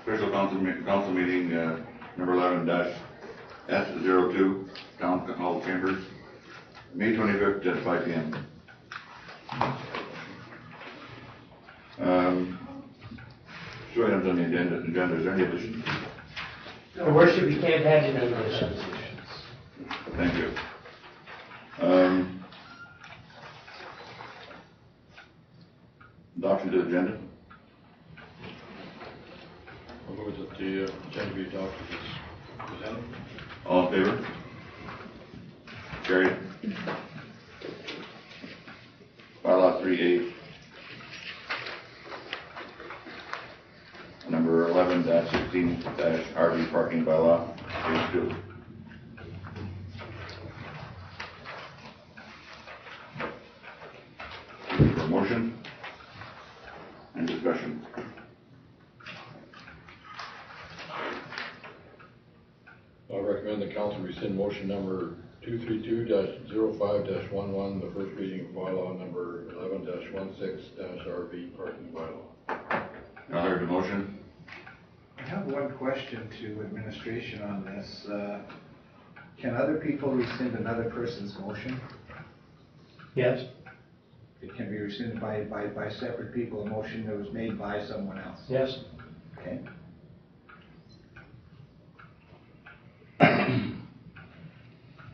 Special council meeting number 11-S02, Town Hall Chambers, May 25th at 5 p.m. Two items on the agenda. Is there any additions? Your Worship, you can't have any additions. Thank you. Adoption to the agenda. I'll move that the agenda be adopted as presented. All in favor? Carried. Bylaw 3A. Number 11-16-RV parking bylaw, page 2. For motion and discussion. I recommend the council rescind motion number 232-05-11, the first reading of bylaw number 11-16-RV parking bylaw. I heard the motion. I have one question to administration on this. Can other people rescind another person's motion? Yes. It can be rescinded by separate people, a motion that was made by someone else? Yes. Okay.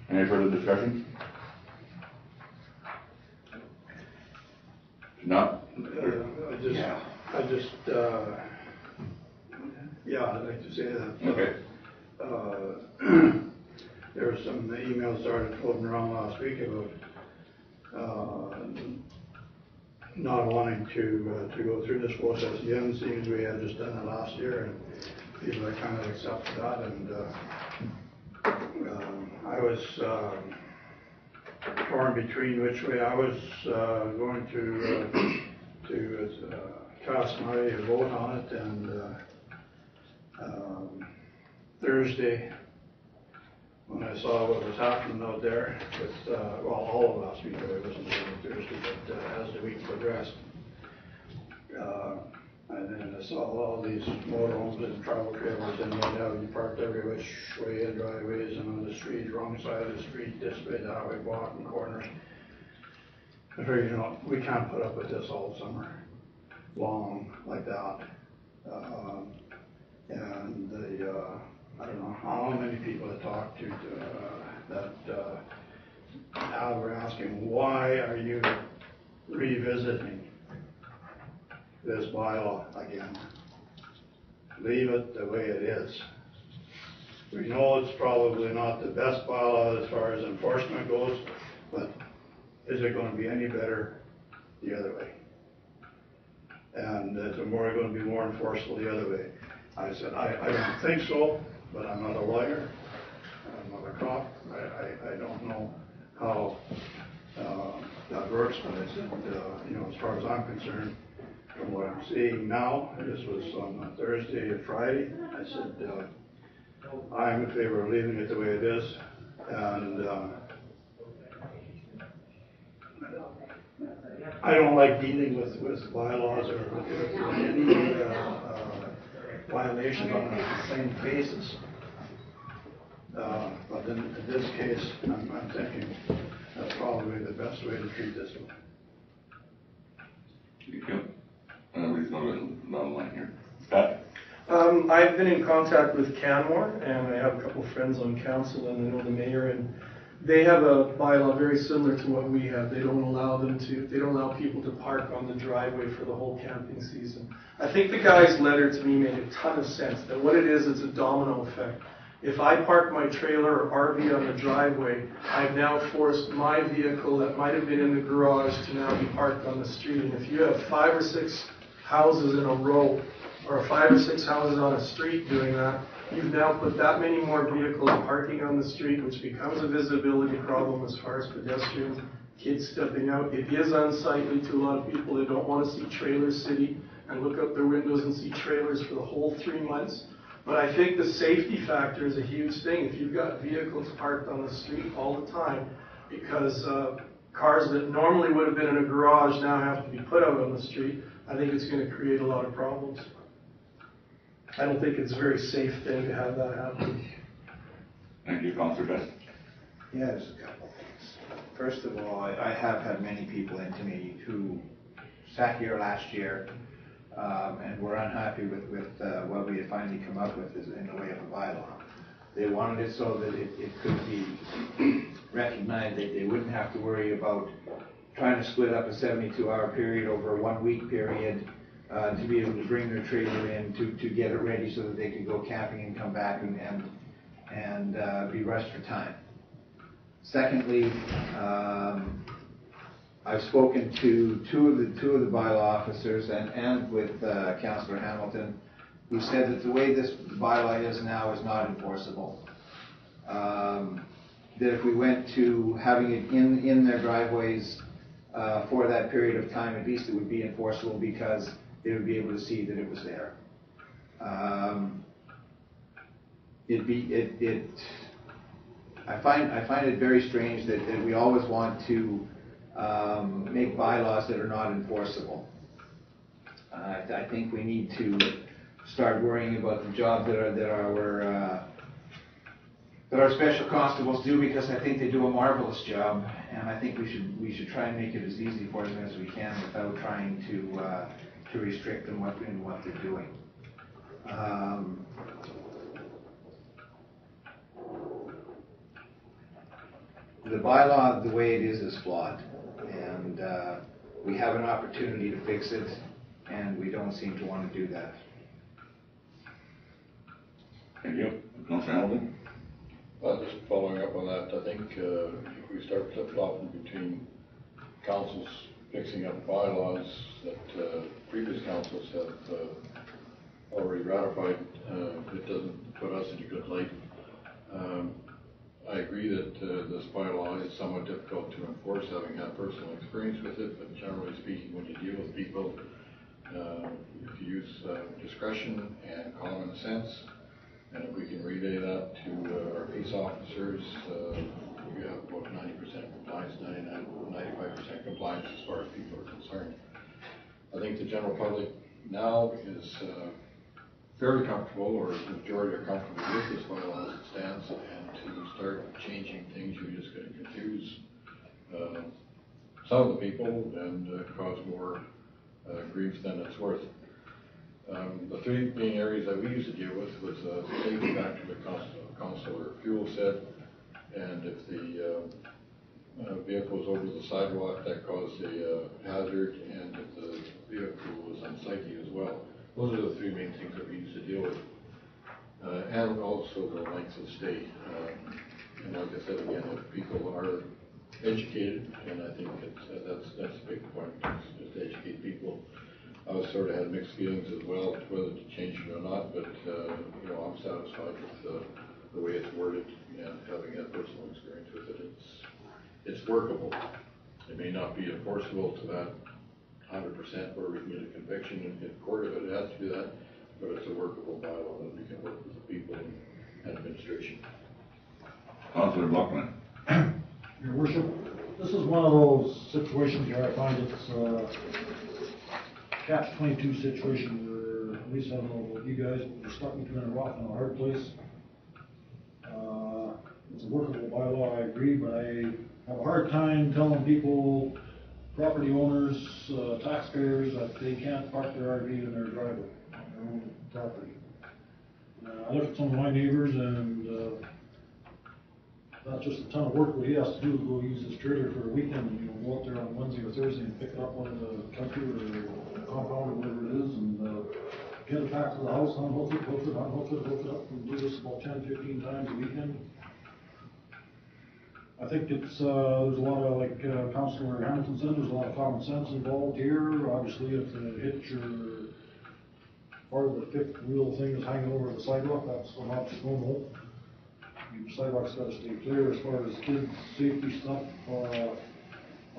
Any further discussion? If not? I'd like to say that. Okay. There were some emails started floating around last week about not wanting to go through this process again, seeing as we had just done it last year, and people have kind of accepted that. And I was torn between which way I was going to cast my vote on it. And Thursday, when I saw what was happening out there, with all of last week, I wasn't on Thursday, but as the week progressed, and then I saw all these motorhomes and travel trailers, and they'd have them parked every which way in driveways and on the street, wrong side of the street, this way, that way, bottom corners. I figured, we can't put up with this all summer long like that. And I don't know how many people I talked to that were asking, why are you revisiting this bylaw again? Leave it the way it is. We know it's probably not the best bylaw as far as enforcement goes, but is it going to be any better the other way? And is it going to be more enforceable the other way? I said, I don't think so, but I'm not a lawyer, I'm not a cop, I don't know how that works, but I said, as far as I'm concerned, from what I'm seeing now, this was on Thursday and Friday, I said, I'm in favor of leaving it the way it is, and I don't like dealing with bylaws or with any violations on a plain basis. But in this case, I'm thinking that's probably the best way to treat this one. Thank you. We just go to the bottom line here. Pat? I've been in contact with Canmore, and I have a couple friends on council, and I know the mayor, and they have a bylaw very similar to what we have. They don't allow people to park on the driveway for the whole camping season. I think the guy's letter to me made a ton of sense, that what it is, it's a domino effect. If I park my trailer or RV on the driveway, I've now forced my vehicle that might have been in the garage to now be parked on the street. And if you have 5 or 6 houses in a row, or 5 or 6 houses on a street doing that, you've now put that many more vehicles parking on the street, which becomes a visibility problem as far as pedestrians, kids stepping out. It is unsightly to a lot of people that don't want to see Trailer City and look out their windows and see trailers for the whole 3 months. But I think the safety factor is a huge thing. If you've got vehicles parked on the street all the time, because cars that normally would have been in a garage now have to be put out on the street, I think it's going to create a lot of problems. I don't think it's a very safe thing to have that happen. Thank you, Councillor Best. Yes, a couple things. First of all, I have had many people into me who sat here last year and were unhappy with what we had finally come up with in the way of a bylaw. They wanted it so that it could be recognized that they wouldn't have to worry about trying to split up a 72-hour period over a 1-week period to be able to bring their trailer in to get it ready so that they could go camping and come back and be rushed for time. Secondly, I've spoken to two of the bylaw officers and with Councillor Hamilton, who said that the way this bylaw is now is not enforceable. That if we went to having it in their driveways for that period of time, at least it would be enforceable because they would be able to see that it was there. I find it very strange that we always want to make bylaws that are not enforceable. I think we need to start worrying about the job that our special constables do, because I think they do a marvelous job, and I think we should try and make it as easy for them as we can without trying to restrict them in what they're doing. The bylaw, the way it is flawed, and we have an opportunity to fix it, and we don't seem to want to do that. Thank you. Councillor Hamilton. Just following up on that, I think if we start flip-flopping between councils fixing up bylaws that previous councils have already ratified, it doesn't put us in a good light. I agree that this bylaw is somewhat difficult to enforce, having had personal experience with it, but generally speaking, when you deal with people, if you use discretion and common sense, and if we can relay that to our peace officers, we have about 90% compliance, 95% compliance as far as people are concerned. I think the general public now is fairly comfortable, or the majority are comfortable with this bylaw as it stands, and to start changing things, you're just going to confuse some of the people and cause more grief than it's worth. The three main areas that we used to deal with was safety, back to what Councillor Fuel said, and if the vehicle was over the sidewalk, that caused a hazard, and if the vehicle was unsightly as well. Those are the three main things that we used to deal with, and also the length of stay. And like I said again, if people are educated, and I think that's a big point, just to educate people. I was sort of had mixed feelings as well whether to change it or not, but I'm satisfied with the way it's worded, and having had personal experience with it, it's workable. It may not be enforceable to that 100% where we can get a conviction in court if it has to do that, but it's a workable bylaw that we can work with the people and administration. Councillor Blockman. Your Worship, this is one of those situations where I find it's catch-22 situation where, at least I don't know about you guys, but we're stuck between a rock and a hard place. It's a workable bylaw, I agree, but I have a hard time telling people, property owners, taxpayers, that they can't park their RV in their driveway on their own property. I look at some of my neighbors, and that's just a ton of work what he has to do to go use his trailer for a weekend, and go out there on Wednesday or Thursday and pick it up out of the country or compound or whatever it is, and get it back to the house, unhook it, hook it up, and do this about 10, 15 times a weekend. I think it's, there's a lot of, like Councillor Hamilton said, there's a lot of common sense involved here. Obviously, if the hitch or part of the fifth wheel thing is hanging over the sidewalk, that's an option no. The sidewalk's got to stay clear. As far as kids' safety stuff, I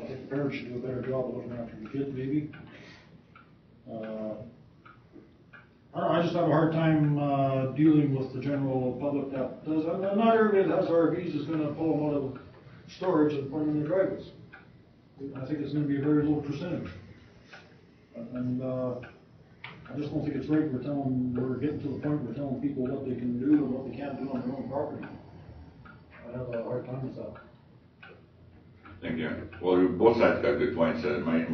think the parents should do a better job of looking after the kids, maybe. I just have a hard time dealing with the general public that does. Not everybody that has RVs is going to pull them out of storage and put them in their driveways. I think it's going to be a very low percentage. And I just don't think it's right we're getting to the point we're telling people what they can do and what they can't do on their own property. I have a hard time with that. Thank you. Well, both sides got good points. My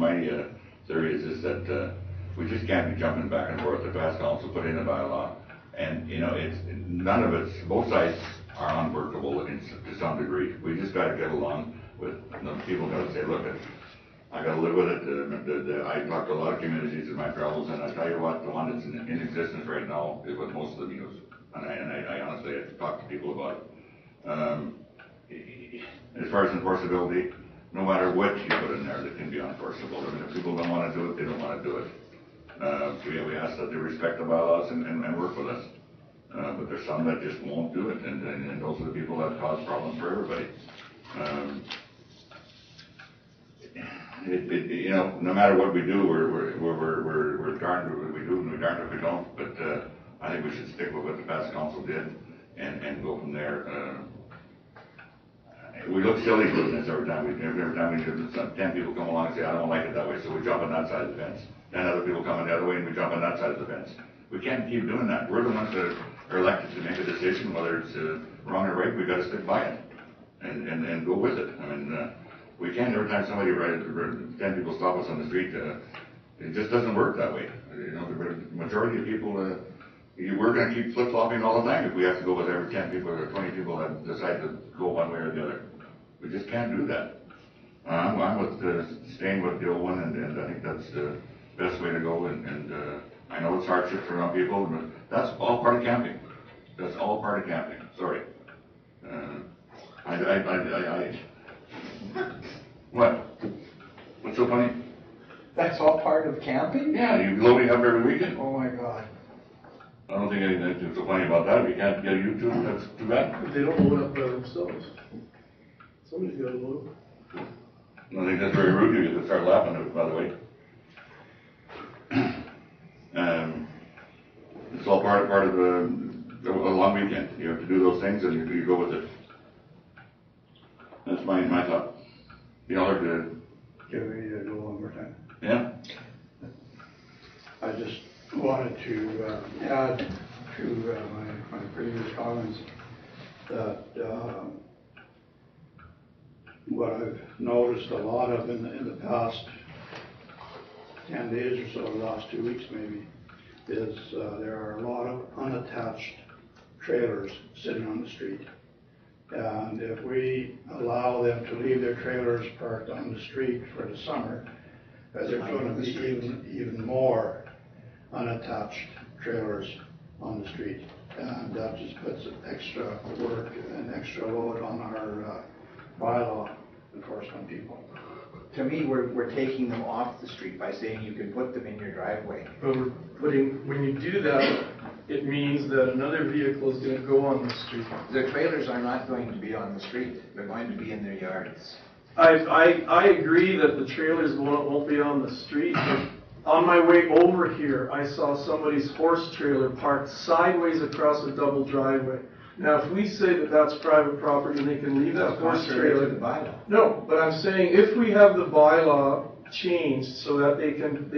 theory is that we just can't be jumping back and forth. The past council put in a bylaw, and you know, none of it's. Both sides are unworkable to some degree. We just got to get along with. People got to say, look, I got to live with it. I talk to a lot of communities in my travels, and I tell you what, the one that's in existence right now is what most of them use. And I honestly have talked to people about it. As far as enforceability, no matter what you put in there, that can be unenforceable. I mean, if people don't want to do it, they don't want to do it. So we ask that they respect the bylaws and work with us. But there's some that just won't do it, and those are the people that cause problems for everybody. You know, no matter what we do, we're darned if we do and we're darned if we don't. But I think we should stick with what the past council did and go from there. We look silly doing this every time we do. 10 people come along and say, I don't like it that way, so we jump on that side of the fence. 10 other people come on the other way and we jump on that side of the fence. We can't keep doing that. We're the ones that are elected to make a decision, whether it's wrong or right. We got to stick by it and go with it. I mean, we can't every time somebody 10 people stop us on the street. It just doesn't work that way. You know, the majority of people, we're going to keep flip-flopping all the time if we have to go with every 10 people or 20 people that decide to go one way or the other. We just can't do that. I'm with staying with the old one, and I think that's the best way to go. And I know it's hardship for some people, but that's all part of camping. That's all part of camping. Sorry. What? What's so funny? That's all part of camping? Yeah, you're loading up every weekend. Oh my God. I don't think anything's so funny about that. If you can't get a YouTube, that's too bad. They don't load up by themselves. Somebody's got to load. I think that's very rude of you to start laughing at it, by the way. It's all part of a long weekend. You have to do those things, and you go with it. That's my thought. Y'all are good. Can we go one more time? Yeah? I just wanted to add to my previous comments that what I've noticed a lot of in the past 10 days or so, the last 2 weeks maybe, is there are a lot of unattached trailers sitting on the street. And if we allow them to leave their trailers parked on the street for the summer, there's going to be even more unattached trailers on the street. And that just puts extra work and extra load on our bylaw enforcement people. To me, we're taking them off the street by saying you can put them in your driveway. But when you do that, it means that another vehicle is going to go on the street. The trailers are not going to be on the street. They're going to be in their yards. I agree that the trailers won't be on the street. But on my way over here, I saw somebody's horse trailer parked sideways across a double driveway. Now, if we say that that's private property and they can leave that horse trailer, no. But I'm saying if we have the bylaw changed so that they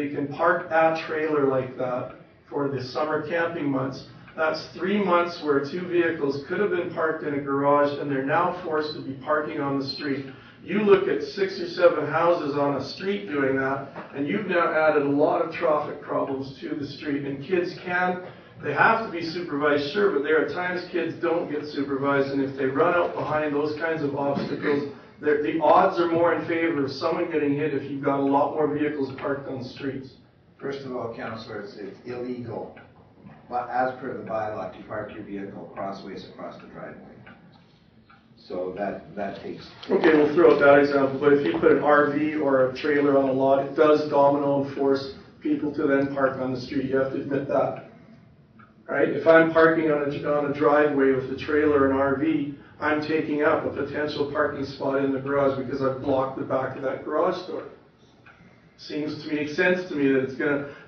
can park that trailer like that for the summer camping months, that's 3 months where 2 vehicles could have been parked in a garage and they're now forced to be parking on the street. You look at 6 or 7 houses on a street doing that, and you've now added a lot of traffic problems to the street. And kids they have to be supervised, sure, but there are times kids don't get supervised, and if they run out behind those kinds of obstacles, the odds are more in favor of someone getting hit if you've got a lot more vehicles parked on the streets. First of all, councillors, it's illegal, as per the bylaw, to park your vehicle crossways across the driveway. So that takes... Okay, we'll throw out that example, but if you put an RV or a trailer on a lot, it does domino and force people to then park on the street. You have to admit that. Right? If I'm parking on a driveway with a trailer and RV, I'm taking up a potential parking spot in the garage because I've blocked the back of that garage door. Seems to make sense to me that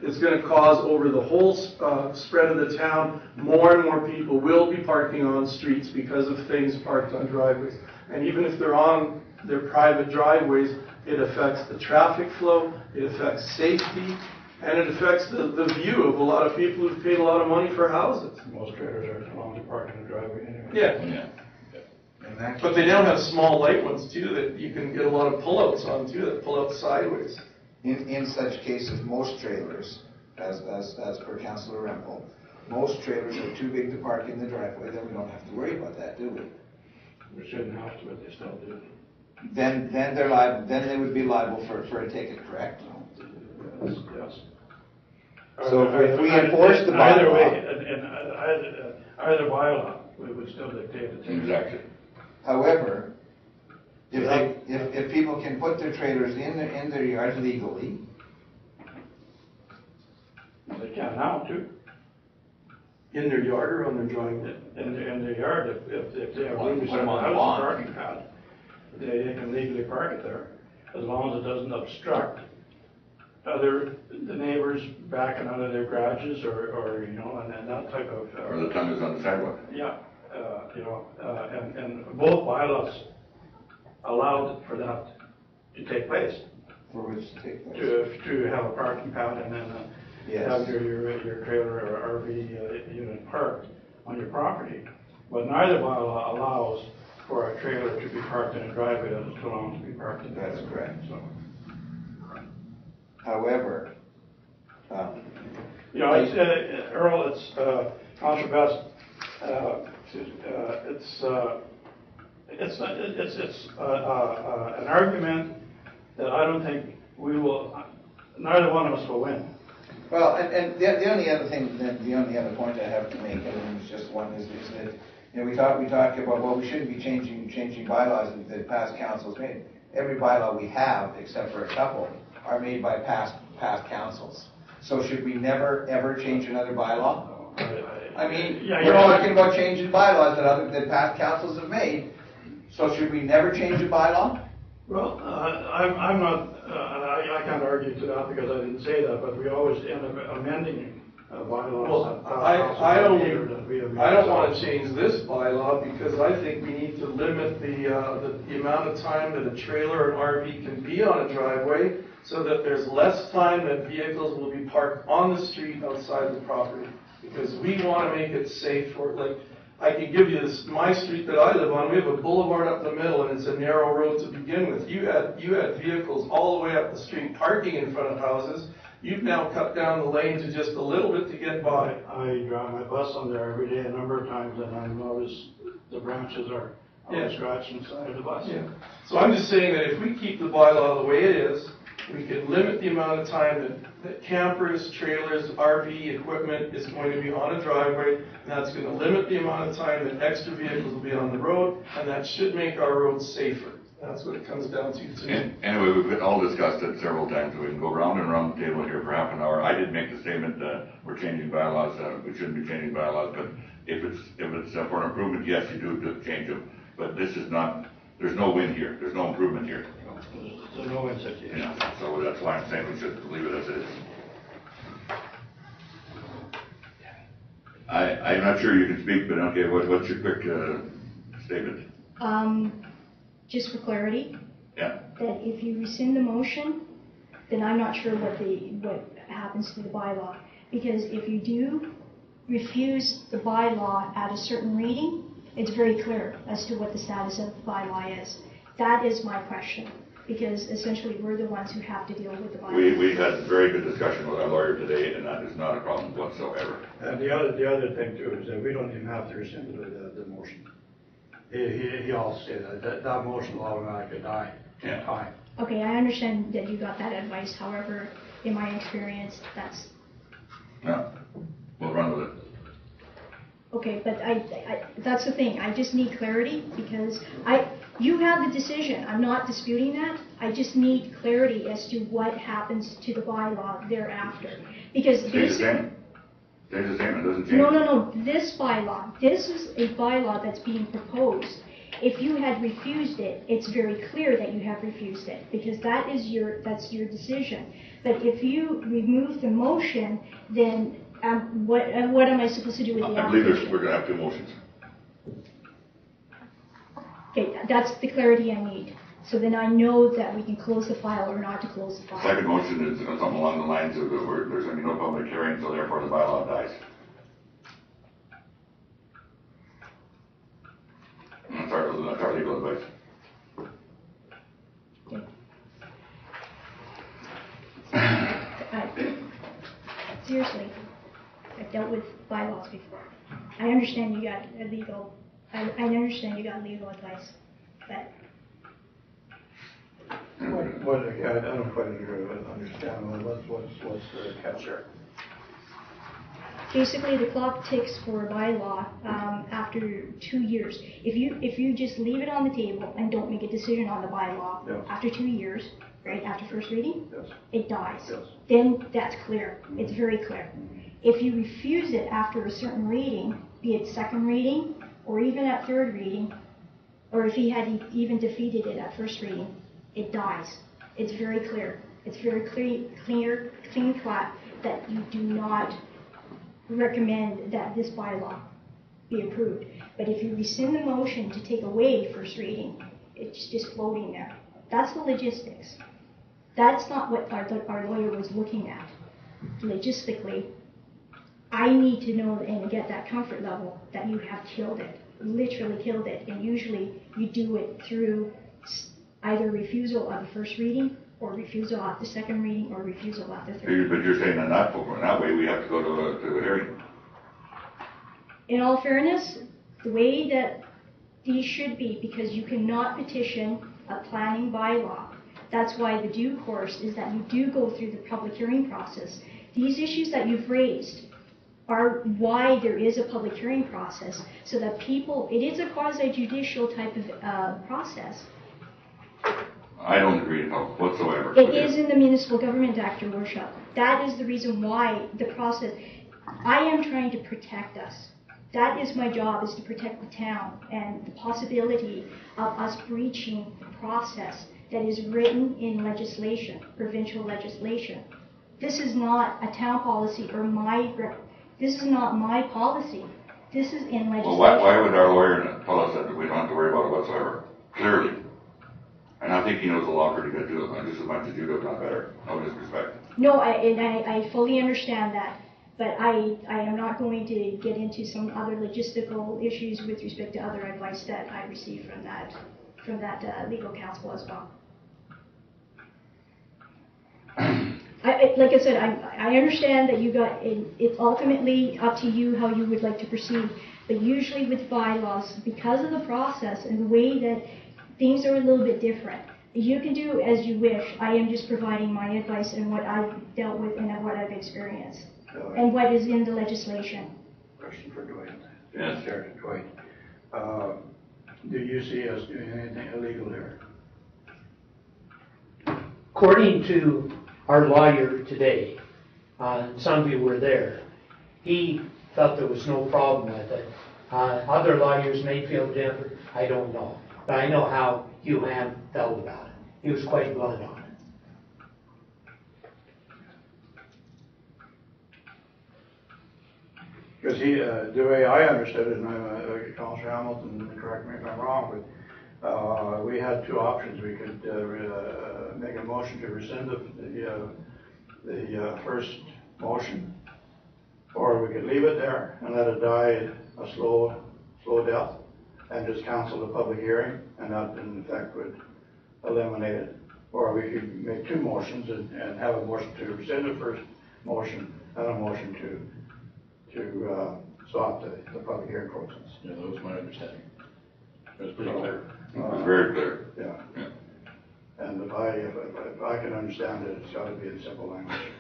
it's gonna cause over the whole spread of the town, more and more people will be parking on streets because of things parked on driveways. And even if they're on their private driveways, it affects the traffic flow, it affects safety, And it affects the view of a lot of people who've paid a lot of money for houses. Most trailers are allowed to park in the driveway anyway. Yeah. Yeah. In that But they now have small light ones too that you can get a lot of pullouts on too, that pull out sideways. In such cases, most trailers, as per Councillor Rempel, most trailers are too big to park in the driveway, then we don't have to worry about that, do we? We shouldn't have to, but they still do. Then they're liable, then they would be liable for a ticket, correct? Yes. So if we enforce the Either bylaw- way, either bylaw, we would still dictate the ticket. Exactly. However, if people can put their trailers in their yard legally, They can now too. In their yard or on their driveway. In their yard, if they have Well, room put beside them the on the house, lawn. parking pad, they can legally park it there, as long as it doesn't obstruct the neighbors backing out of their garages or you know, and that type of. Or the tongue is on the sidewalk. Yeah, you know, and both bylaws allowed for that to take place, for which to take place. to have a parking pad and then Yes. have your trailer or RV unit parked on your property. But neither bylaw allows for a trailer to be parked in a driveway that is belongs to be parked in. That's correct. So, However, you know, it's, Earl, it's, Councilor Best, it's an argument that I don't think neither one of us will win. well, and the only other thing, the only other point I have to make, and it's just one, is that, you know, we talk about, well, we shouldn't be changing bylaws that past councils made. Every bylaw we have, except for a couple, are made by past councils. So should we never, ever change another bylaw? I mean, Yeah, we're you're talking about changing bylaws that past councils have made. So should we never change a bylaw? Well, I'm not, I can't argue to that because I didn't say that, but we always end up amending bylaws. Well, that I council don't, later that we have made. I don't want to change this bylaw because I think we need to limit the amount of time that a trailer or an RV can be on a driveway so that there's less time that vehicles will be parked on the street outside the property. Because we want to make it safe for, like, I can give you this, my street that I live on, we have a boulevard up the middle and it's a narrow road to begin with. You had vehicles all the way up the street parking in front of houses. You've now cut down the lane to just a little bit to get by. I drive my bus on there every day a number of times and I notice the branches are scratching the side of the bus. Yeah. So I'm just saying that if we keep the bylaw the way it is, we can limit the amount of time that campers, trailers, RV equipment is going to be on a driveway, and that's going to limit the amount of time that extra vehicles will be on the road, and that should make our roads safer. That's what it comes down to me. Anyway, we've all discussed it several times. We can go round and round the table here for half an hour. I did make the statement that we're changing bylaws. We shouldn't be changing bylaws, but if it's for an improvement, yes, you do change them. But this is not. There's no win here. There's no improvement here. There's no win situation. Yeah, so that's why I'm saying we should leave it as it is. I'm not sure you can speak, but okay, what's your quick statement? Just for clarity, Yeah. that if you rescind the motion, then I'm not sure what happens to the bylaw. Because if you do refuse the bylaw at a certain reading, it's very clear as to what the status of the bylaw is. That is my question, because essentially we're the ones who have to deal with the bylaw. We had a very good discussion with our lawyer today, and that is not a problem whatsoever. And the other thing too is that we don't even have to rescind the motion. He also said that motion will automatically die in Yeah. time. Okay, I understand that you got that advice. However, in my experience, that's No, we'll run with it. okay. But that's the thing. I just need clarity because you have the decision. I'm not disputing that. I just need clarity as to what happens to the bylaw thereafter. Because Stays the same. Stays the same, it doesn't change. No. This bylaw, this is a bylaw that's being proposed. If you had refused it, it's very clear that you have refused it because that's your decision. But if you remove the motion, then what am I supposed to do with the I believe application? we're going to have two motions. Okay, that's the clarity I need. So then I know that we can close the file or not to close the file. Second motion is something along the lines of there's going to be no public hearing, so therefore the bylaw dies. That's our legal advice. Seriously, I've dealt with bylaws before. I understand you got I understand you got legal advice, but. I don't quite understand, what's the catch there? Basically, the clock ticks for a bylaw after 2 years. If you just leave it on the table and don't make a decision on the bylaw, Yes. after 2 years, right, after first reading, Yes. it dies. Yes. Then that's clear. It's very clear. If you refuse it after a certain reading, be it second reading or even at third reading, or if he had even defeated it at first reading, it dies. It's very clear. It's very clean cut that you do not recommend that this bylaw be approved. But if you rescind the motion to take away first reading, it's just floating there. That's the logistics. That's not what our lawyer was looking at. Logistically, I need to know and get that comfort level that you have killed it, literally killed it. And usually you do it through either refusal of the first reading, or refusal at the second reading, or refusal at the third. But you're saying that way we have to go to a hearing. In all fairness, the way that these should be, because you cannot petition a planning bylaw. That's why the due course is that you do go through the public hearing process. These issues that you've raised are why there is a public hearing process, so that it is a quasi-judicial type of process. I don't agree whatsoever. It is in the Municipal Government Act, Your Worship. That is the reason why the process. I am trying to protect us. That is my job, is to protect the town and the possibility of us breaching the process that is written in legislation, provincial legislation. This is not a town policy or this is not my policy. This is in legislation. Well, why would our lawyer tell us that we don't have to worry about it whatsoever? Clearly. And I think he knows the law pretty good too, just as much as you do, if not better. No disrespect. No, I fully understand that. But I am not going to get into some other logistical issues with respect to other advice that I received from that legal counsel as well. Like I said, I understand that you got it's ultimately up to you how you would like to proceed. But usually with bylaws, because of the process and the way that things are a little bit different, you can do as you wish. I am just providing my advice and what I've dealt with and what I've experienced. And what is in the legislation. Question for Dwight. Yes. Dwight. Do you see us doing anything illegal there? According to our lawyer today, some of you were there, he felt there was no problem with it. Other lawyers may feel different, I don't know. But I know how Hugh Ham felt about it. He was quite blunt on it. Because the way I understood it, and Councillor Hamilton, correct me if I'm wrong, but we had two options. We could make a motion to rescind the first motion, or we could leave it there and let it die a slow death, and just cancel the public hearing, and that in effect would eliminate it. Or we could make two motions and have a motion to rescind the first motion and a motion to stop the public hearing process. Yeah, that was my understanding. It was pretty clear. It was very clear. Yeah. And if I can understand it, it's got to be in simple language.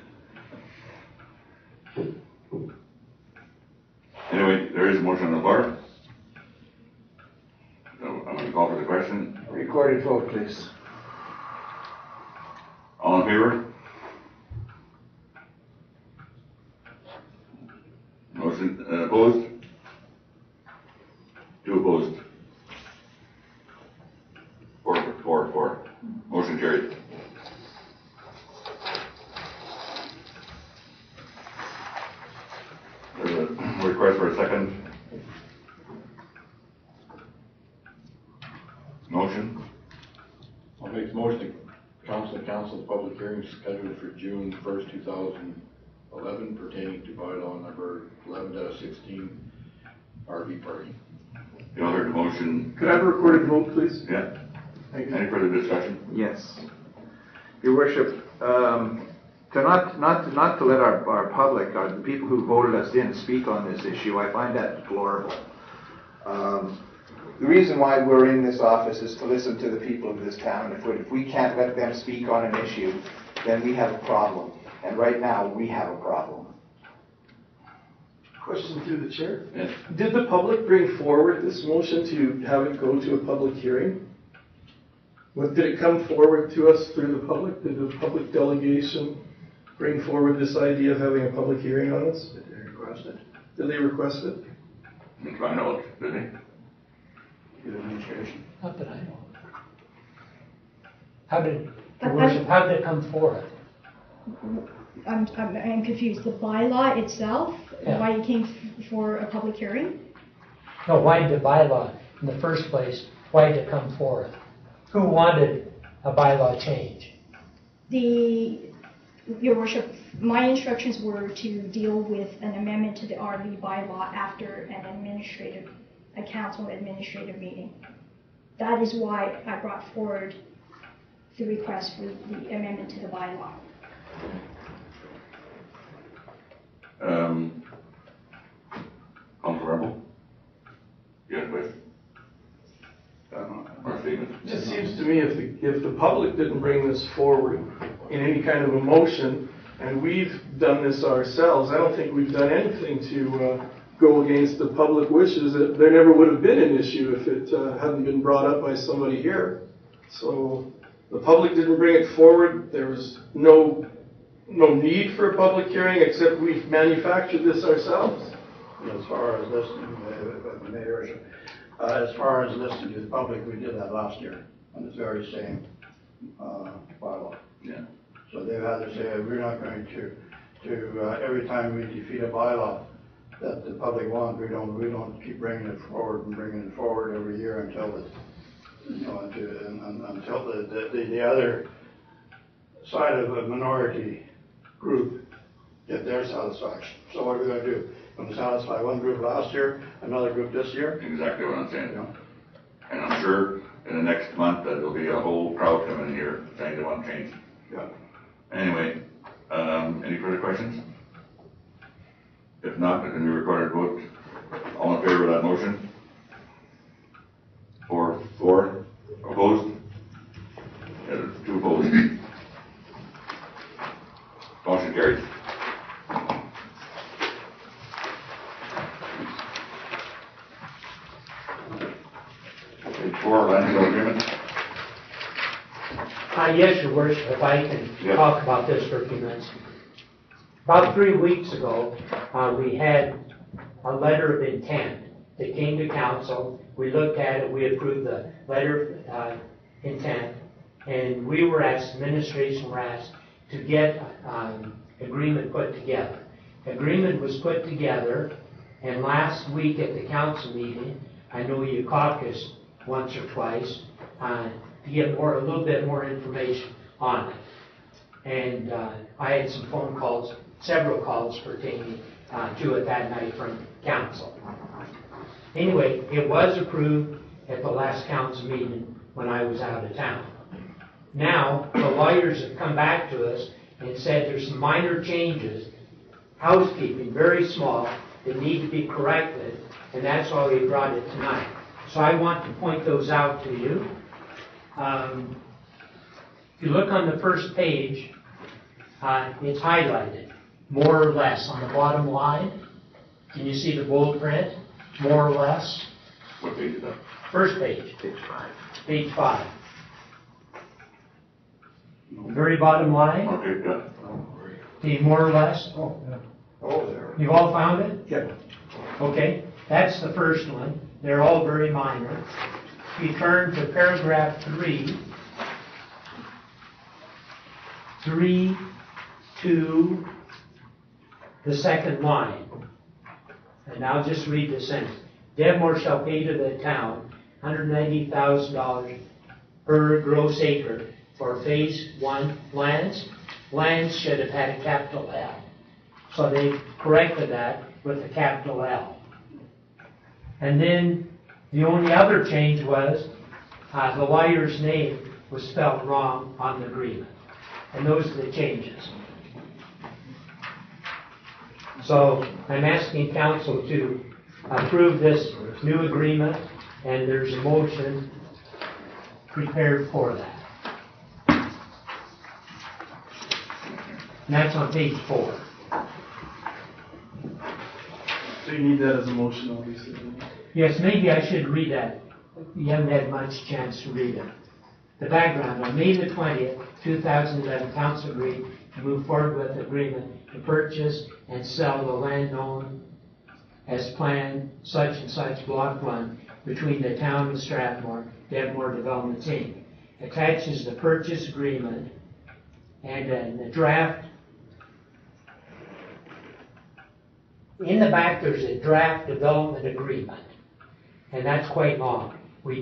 Anyway, there is a motion on the floor. So I'm going to call for the question. Recorded vote, please. All in favor? Motion opposed? 2 opposed. 4. Motion carried. There's a request for a second motion. hearing scheduled for June 1st, 2011 pertaining to bylaw number 11-16, RV parking. You all heard the motion? Could I have a recorded vote, please? Yeah. Thank you. Any further discussion? Yes. Your worship, not to let our public, the people who voted us in, speak on this issue, I find that deplorable. The reason why we're in this office is to listen to the people of this town. If we can't let them speak on an issue, then we have a problem. And right now, we have a problem. Question through the chair. Yes. Did the public bring forward this motion to have it go to a public hearing? Did it come forward to us through the public? Did the public delegation bring forward this idea of having a public hearing on this? Did they request it? Did they request it? Let's find out, did they? Good administration. Not that I know. How did, Your Worship, how did it come forward? I'm confused. The bylaw itself, Yeah. why it came for a public hearing? No, why did the bylaw, in the first place, why did it come forward? Who wanted a bylaw change? Your Worship, my instructions were to deal with an amendment to the RV bylaw after a council administrative meeting. That is why I brought forward the request for the amendment to the bylaw. Councilor Rebel? You have a question? Or statement? It just seems to me if the public didn't bring this forward in any kind of a motion, and we've done this ourselves, I don't think we've done anything to go against the public wishes. There never would have been an issue if it hadn't been brought up by somebody here. So the public didn't bring it forward. There was no need for a public hearing except we've manufactured this ourselves. As far as listening, the mayor, as far as listening to the public, we did that last year on this very same bylaw. Yeah. So they've had to say, we're not going to every time we defeat a bylaw that the public wants, we don't keep bringing it forward every year until until the other side of a minority group get their satisfaction. So what are we going to do? Going to satisfy one group last year, another group this year? Exactly what I'm saying. Yeah. And I'm sure in the next month that there'll be a whole crowd coming in here saying they want change. Yeah. Anyway, any further questions? If not, it can be recorded vote. All in favor of that motion? Four. Opposed? Yeah, there's 2 opposed. Motion carries. Page 4, land sale agreement. Yes, Your Worship, if I can Yep. talk about this for a few minutes. About 3 weeks ago, we had a letter of intent that came to council. We looked at it, we approved the letter of intent, and we were asked, administration were asked, to get agreement put together. Agreement was put together, and last week at the council meeting, I know you caucused once or twice to get a little bit more information on it. And I had some phone calls, several calls pertaining to it that night from council. Anyway, it was approved at the last council meeting when I was out of town. Now, the lawyers have come back to us and said there's some minor changes, housekeeping, very small, that need to be corrected, and that's why we brought it tonight. So I want to point those out to you. If you look on the first page, it's highlighted, more or less, on the bottom line. Can you see the bold print? More or less. What page is that? First page. Page 5. Page 5. Very bottom line. Okay, yeah. See, more or less. Oh, yeah. Oh, there. You've all found it? Yep. Okay, that's the first one. They're all very minor. If you turn to paragraph 3, 3 to the second line. And I'll just read the sentence. Devmore shall pay to the town $190,000 per gross acre for phase 1 lands. Lands should have had a capital L. So they corrected that with a capital L. And then the only other change was the lawyer's name was spelled wrong on the agreement. And those are the changes. So I'm asking council to approve this new agreement, and there's a motion prepared for that. And that's on page 4. So you need that as a motion, obviously. Yes, maybe I should read that. You haven't had much chance to read it. The background: on May the 20th, 2011, council agreed to move forward with the agreement to purchase and sell the land known as Plan such and such Block 1 between the town of Strathmore, Devmore Development Inc. Attaches the purchase agreement, and then the draft. In the back, there's a draft development agreement, and that's quite long. We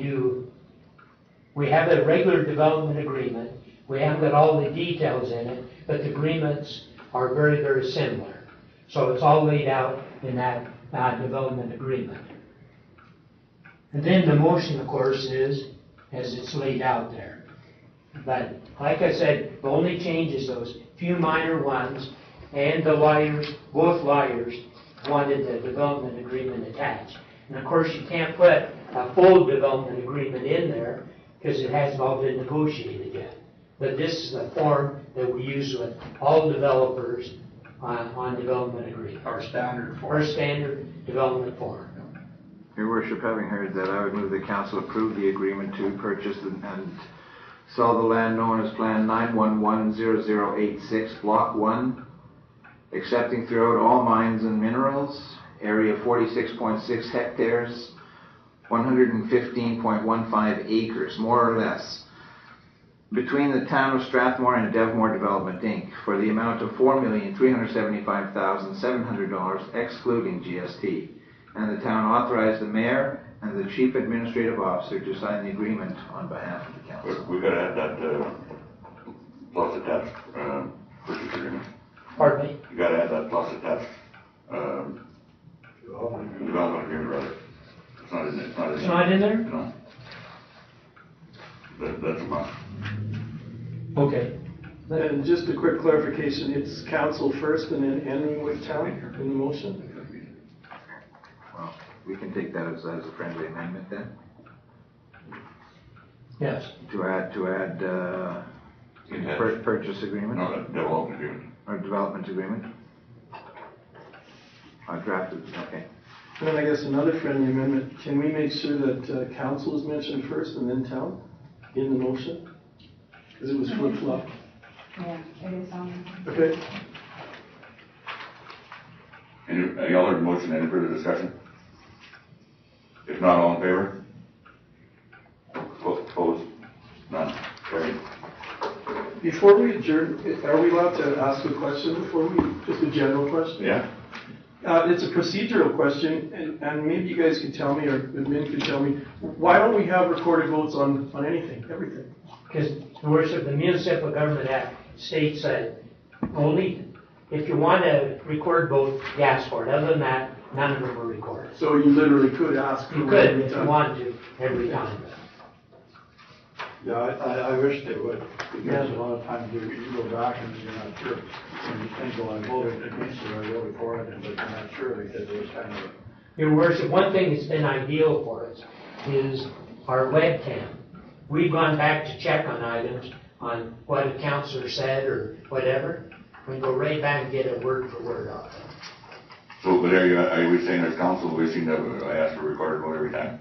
have a regular development agreement. We haven't got all the details in it, but the agreements are very, very similar. So it's all laid out in that development agreement. And then the motion, of course, is as it's laid out there. But like I said, the only change is those few minor ones, and the lawyers, both lawyers, wanted the development agreement attached. And of course, you can't put a full development agreement in there because it hasn't all been negotiated yet. But this is the form that we use with all developers on development agreement. Our standard form. Our standard development form. Your Worship, having heard that, I would move the council approve the agreement to purchase and sell the land known as Plan 9110086, Block 1, accepting throughout all mines and minerals, area 46.6 hectares, 115.15 acres, more or less, between the town of Strathmore and Devmore Development Inc. for the amount of $4,375,700 excluding GST, and the town authorized the mayor and the chief administrative officer to sign the agreement on behalf of the council. We've got to add that plus attached purchase agreement. Pardon me? You got to add that plus attached development agreement, rather. It's not in there. It's not in there? No. That's a must. Okay. And just a quick clarification, it's council first and then ending with town in the motion? Well, we can take that as a friendly amendment then. Yes. To add purchase agreement No, development agreement. or development agreement. Drafted. Okay. And then I guess another friendly amendment, can we make sure that council is mentioned first and then town in the motion? Because it was flip-flop. Yeah, it is on. Okay. Any other motion, any further discussion? If not, all in favor? Opposed? None. Carried. Before we adjourn, are we allowed to ask a question before we, just a general question? Yeah? It's a procedural question, and maybe you guys can tell me, or admin can tell me, why don't we have recorded votes on anything, everything? Because, Your Worship, the Municipal Government Act states that only if you want to record votes, you ask for it. Other than that, none of them are recorded. So you literally could ask for You one could, every if you time. wanted to, every time. Yeah, I wish they would, because a lot of times you go back and you're not sure. And you think, well, I voted against it, or I voted for it, but you're not sure because it was kind of. Your Worship, one thing that's been ideal for us is our webcam. We've gone back to check on items, on what a counselor said or whatever. We go right back and get it word for word off. So, but are we saying as council, we seem to I ask for a recorded vote every time?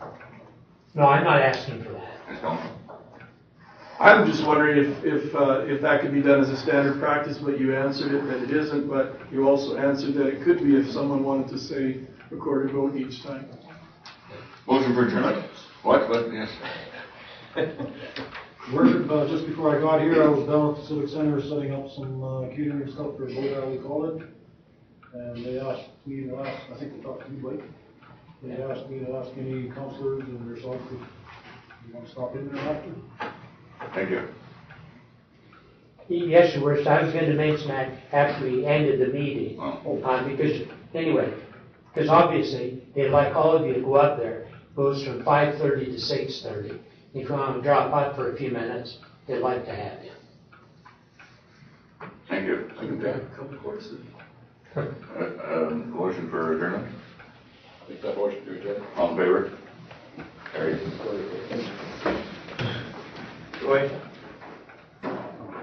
No, I'm not asking for that. As council? I'm just wondering if that could be done as a standard practice, but you answered it that it isn't, but you also answered that it could be if someone wanted to say recorded vote each time. Motion for adjournment? What? Yes. Worship, just before I got here, I was down at the Civic Center setting up some catering stuff for Boat Valley College. And they asked me to ask, I think they talked to you, Blake. They asked me to ask any counselors and yourself if you want to stop in there after. Thank you. Yes, Your Worship, I was going to mention that after we ended the meeting. Because, anyway, because obviously, they'd like all of you to go up there. It goes from 5:30 to 6:30. If you want to drop out for a few minutes, they'd like to have you. Thank you. I can back a couple courses. Motion for adjournment? Make that motion to adjourn. All in favor? Carried. Roy?